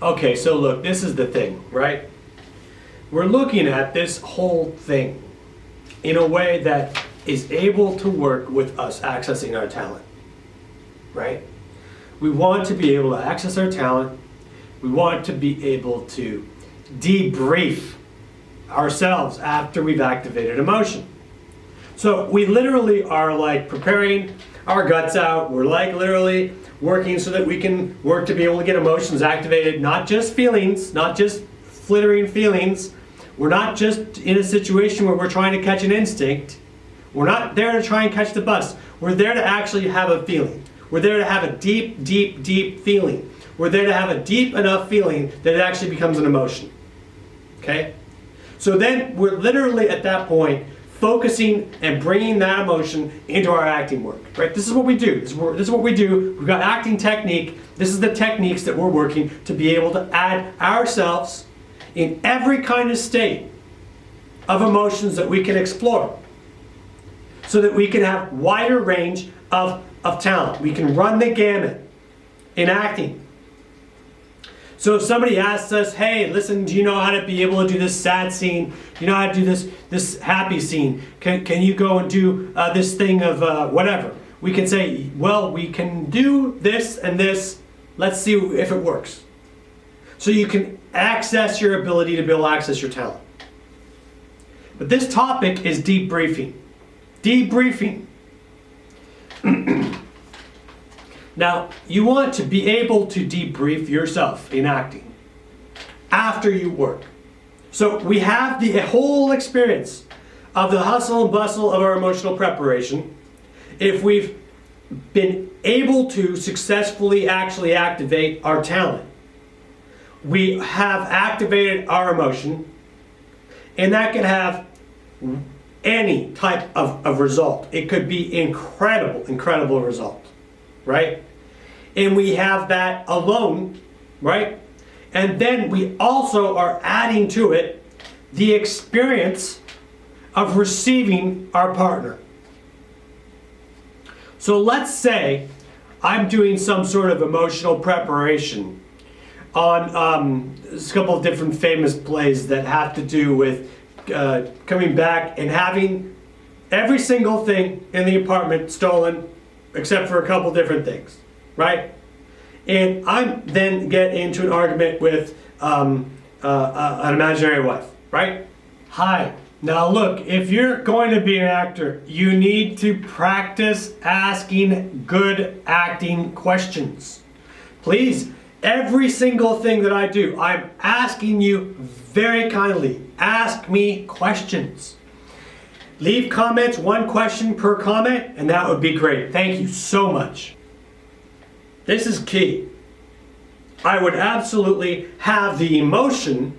Okay, so look, this is the thing, right? We're looking at this whole thing in a way that is able to work with us accessing our talent, right? We want to be able to access our talent. We want to be able to debrief ourselves after we've activated emotion. So we literally are like preparing our guts out. We're like literally working so that we can work to be able to get emotions activated, not just feelings, not just flittering feelings. We're not just in a situation where we're trying to catch an instinct. We're not there to try and catch the bus. We're there to actually have a feeling. We're there to have a deep, deep, deep feeling. We're there to have a deep enough feeling that it actually becomes an emotion. Okay? So then we're literally at that point focusing and bringing that emotion into our acting work. Right? This is what we do. This is what we do. We've got acting technique. This is the techniques that we're working to be able to add ourselves in every kind of state of emotions that we can explore, so that we can have wider range of talent. We can run the gamut in acting. So if somebody asks us, hey, listen, do you know how to be able to do this sad scene? Do you know how to do this happy scene? Can you go and do this thing of whatever? We can say, well, we can do this and this. Let's see if it works. So you can access your ability to be able to access your talent. But this topic is debriefing. Debriefing. Now, you want to be able to debrief yourself in acting after you work. So we have the whole experience of the hustle and bustle of our emotional preparation. If we've been able to successfully actually activate our talent, we have activated our emotion, and that can have any type of result. It could be incredible result, right? And we have that alone, right? And then we also are adding to it the experience of receiving our partner. So let's say I'm doing some sort of emotional preparation on a couple of different famous plays that have to do with coming back and having every single thing in the apartment stolen except for a couple different things, right? And I then get into an argument with an imaginary wife, right? Hi, now look, if you're going to be an actor, you need to practice asking good acting questions. Please, every single thing that I do, I'm asking you very kindly, ask me questions. Leave comments, one question per comment, and that would be great. Thank you so much. This is key. I would absolutely have the emotion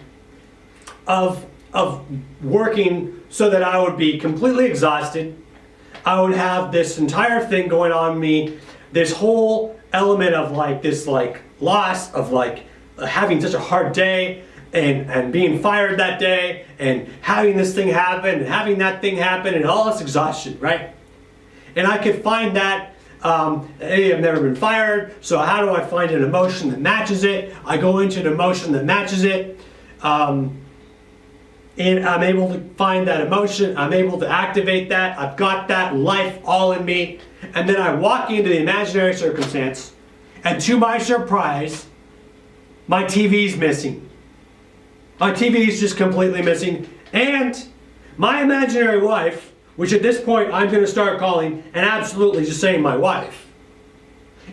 of working so that I would be completely exhausted. I would have this entire thing going on me, this whole element of this loss of having such a hard day and being fired that day and having this thing happen and having that thing happen and all this exhaustion, right? And I could find that, hey, I've never been fired, so how do I find an emotion that matches it? I go into an emotion that matches it, and I'm able to find that emotion, I'm able to activate that, I've got that life all in me, and then I walk into the imaginary circumstance, and to my surprise, my TV's missing. My TV is just completely missing, and my imaginary wife, which at this point I'm going to start calling and absolutely just saying my wife,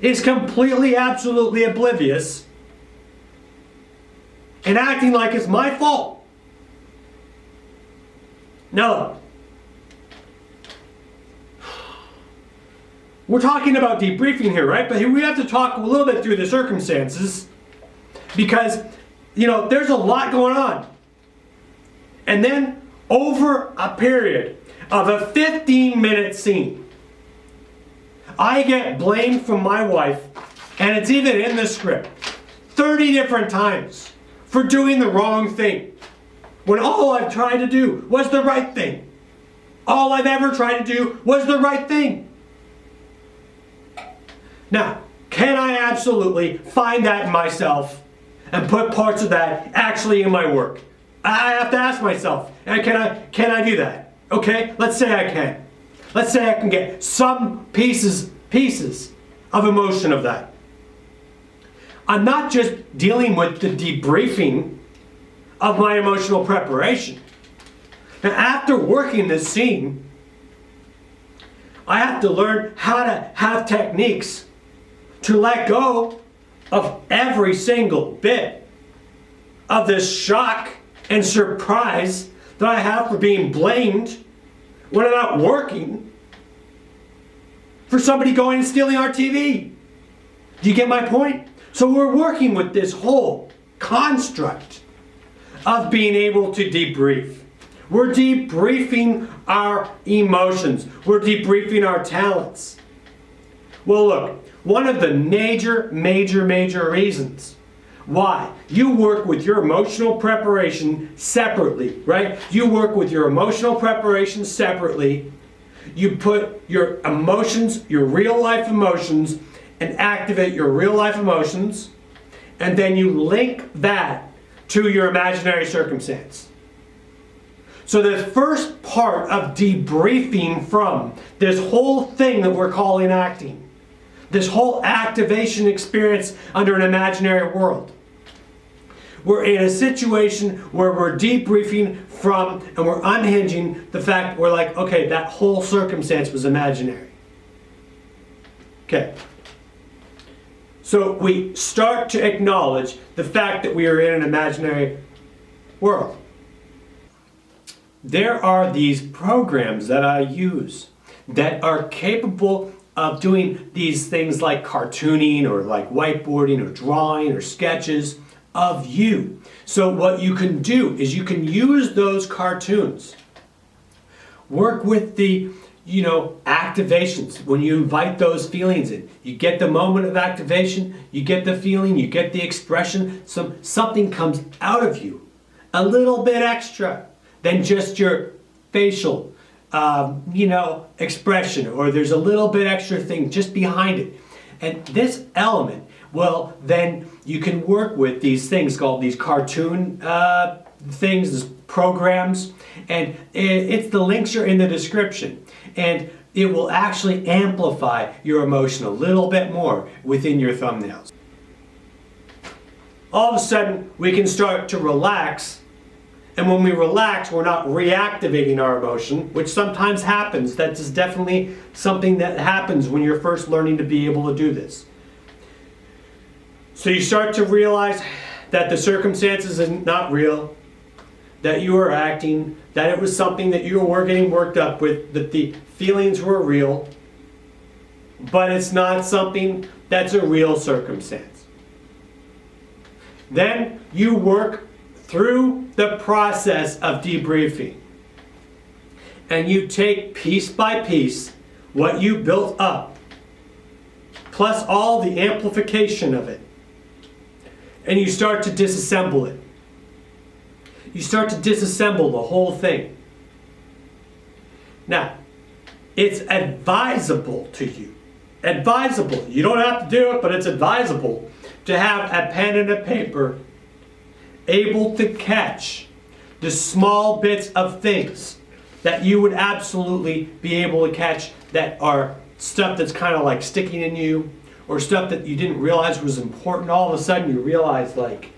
is completely, absolutely oblivious and acting like it's my fault. Now, we're talking about debriefing here, right? But we have to talk a little bit through the circumstances because, there's a lot going on. And then over a period of a 15-minute scene, I get blamed from my wife, and it's even in the script, 30 different times for doing the wrong thing, when all I've tried to do was the right thing. All I've ever tried to do was the right thing. Now, can I absolutely find that in myself and put parts of that actually in my work? I have to ask myself, and can I do that? Okay, let's say I can. Let's say I can get some pieces of emotion of that. I'm not just dealing with the debriefing of my emotional preparation. Now, after working this scene, I have to learn how to have techniques to let go of every single bit of this shock and surprise that I have for being blamed when I'm not working for somebody going and stealing our TV. Do you get my point? So we're working with this whole construct of being able to debrief. We're debriefing our emotions. We're debriefing our talents. Well, look, one of the major reasons why you work with your emotional preparation separately, right? You work with your emotional preparation separately. You put your emotions, your real life emotions, and activate your real life emotions, and then you link that to your imaginary circumstance. So the first part of debriefing from this whole thing that we're calling acting, this whole activation experience under an imaginary world, we're in a situation where we're debriefing from and we're unhinging the fact we're like, okay, that whole circumstance was imaginary. Okay. So we start to acknowledge the fact that we are in an imaginary world. There are these programs that I use that are capable of doing these things like cartooning or like whiteboarding or drawing or sketches of you. So what you can do is you can use those cartoons. Work with the activations when you invite those feelings in. You get the moment of activation, you get the feeling, you get the expression, something comes out of you a little bit extra than just your facial expression, or there's a little bit extra thing just behind it. And this element, well, then you can work with these things called these cartoon things, these programs, and the links are in the description. And it will actually amplify your emotion a little bit more within your thumbnails. All of a sudden, we can start to relax. And when we relax, we're not reactivating our emotion, which sometimes happens. That is definitely something that happens when you're first learning to be able to do this. So you start to realize that the circumstances are not real, that you are acting, that it was something that you were getting worked up with, that the feelings were real, but it's not something that's a real circumstance. Then you work through the process of debriefing, and you take piece by piece what you built up, plus all the amplification of it, and you start to disassemble it. You start to disassemble the whole thing. Now, it's advisable to you. Advisable. You don't have to do it, but it's advisable to have a pen and a paper able to catch the small bits of things that you would absolutely be able to catch that are stuff that's kind of like sticking in you, or stuff that you didn't realize was important. All of a sudden you realize, like,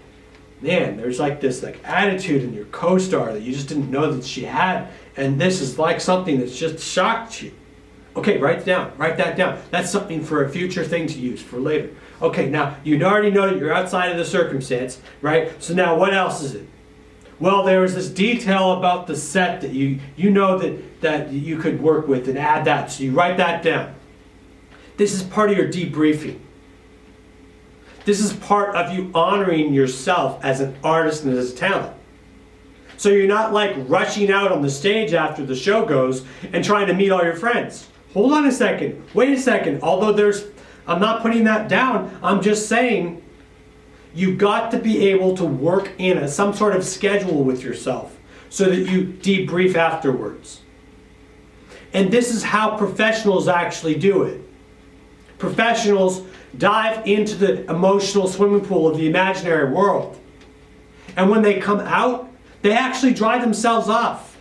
man, there's like this like attitude in your co-star that you just didn't know that she had, and this is like something that's just shocked you. Okay, write that down. That's something for a future thing to use for later. Okay, now you already know that you're outside of the circumstance, right? So now what else is it? Well, there was this detail about the set that you know that you could work with and add that, so you write that down. This is part of your debriefing. This is part of you honoring yourself as an artist and as a talent. So you're not like rushing out on the stage after the show goes and trying to meet all your friends. Hold on a second. Wait a second. Although I'm not putting that down. I'm just saying you've got to be able to work in some sort of schedule with yourself so that you debrief afterwards. And this is how professionals actually do it. Professionals dive into the emotional swimming pool of the imaginary world. And when they come out, they actually dry themselves off.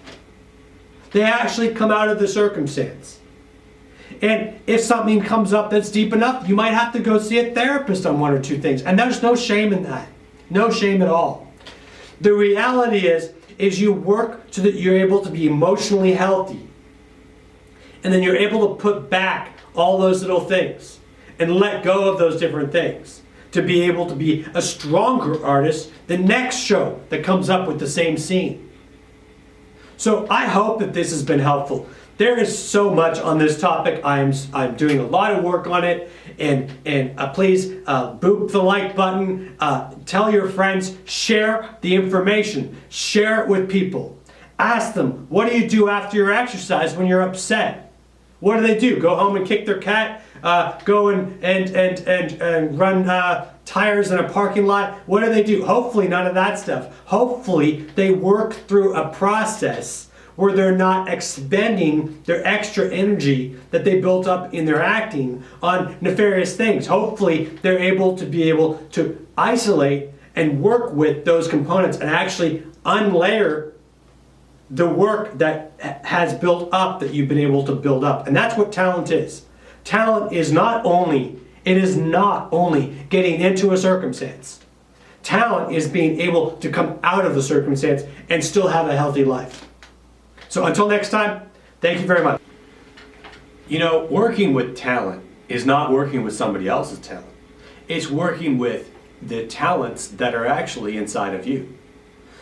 They actually come out of the circumstance. And if something comes up that's deep enough, you might have to go see a therapist on one or two things. And there's no shame in that. No shame at all. The reality is you work so that you're able to be emotionally healthy. And then you're able to put back all those little things and let go of those different things to be able to be a stronger artist the next show that comes up with the same scene. So I hope that this has been helpful. There is so much on this topic. I'm doing a lot of work on it, and please boop the like button, tell your friends, share the information, share it with people. Ask them, what do you do after your exercise when you're upset? What do they do? Go home and kick their cat? Go and run tires in a parking lot? What do they do? Hopefully none of that stuff. Hopefully they work through a process where they're not expending their extra energy that they built up in their acting on nefarious things. Hopefully they're able to isolate and work with those components and actually unlayer the work that has built up that you've been able to build up. And that's what talent is. Talent is not only getting into a circumstance. Talent is being able to come out of the circumstance and still have a healthy life. So until next time, thank you very much. You know, working with talent is not working with somebody else's talent. It's working with the talents that are actually inside of you.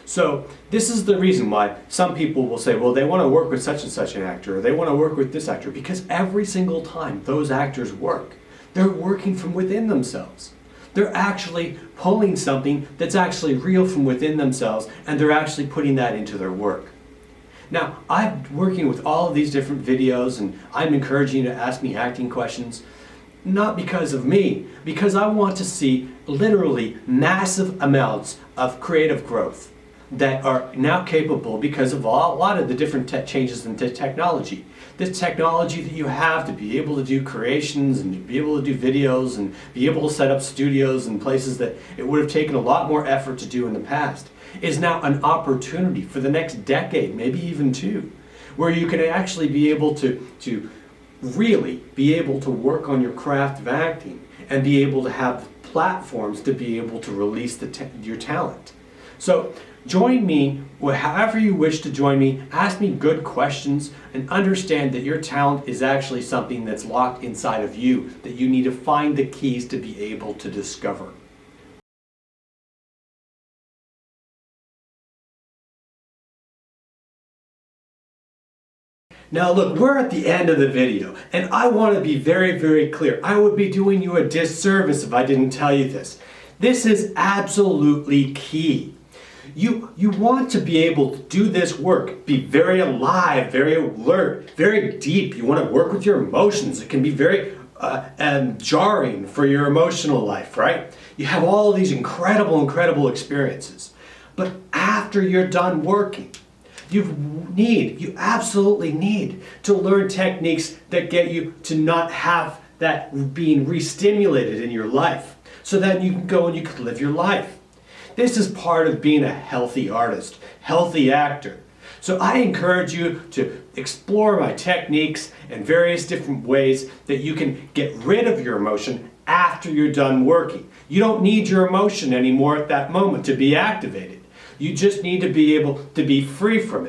So this is the reason why some people will say, well, they want to work with such and such an actor, or they want to work with this actor, because every single time those actors work, they're working from within themselves. They're actually pulling something that's actually real from within themselves, and they're actually putting that into their work. Now, I'm working with all of these different videos, and I'm encouraging you to ask me acting questions, not because of me, because I want to see literally massive amounts of creative growth that are now capable because of a lot of the different changes in technology. This technology that you have to be able to do creations and to be able to do videos and be able to set up studios in places that it would have taken a lot more effort to do in the past is now an opportunity for the next decade, maybe even two, where you can actually be able to really be able to work on your craft of acting and be able to have platforms to be able to release your talent. So join me, however you wish to join me, ask me good questions, and understand that your talent is actually something that's locked inside of you that you need to find the keys to be able to discover. Now look, we're at the end of the video, and I want to be very, very clear. I would be doing you a disservice if I didn't tell you this. This is absolutely key. You want to be able to do this work, be very alive, very alert, very deep. You want to work with your emotions. It can be very jarring for your emotional life, right? You have all of these incredible experiences. But after you're done working, you absolutely need to learn techniques that get you to not have that being re-stimulated in your life, so that you can go and you can live your life. This is part of being a healthy artist, healthy actor. So I encourage you to explore my techniques and various different ways that you can get rid of your emotion after you're done working. You don't need your emotion anymore at that moment to be activated. You just need to be able to be free from it.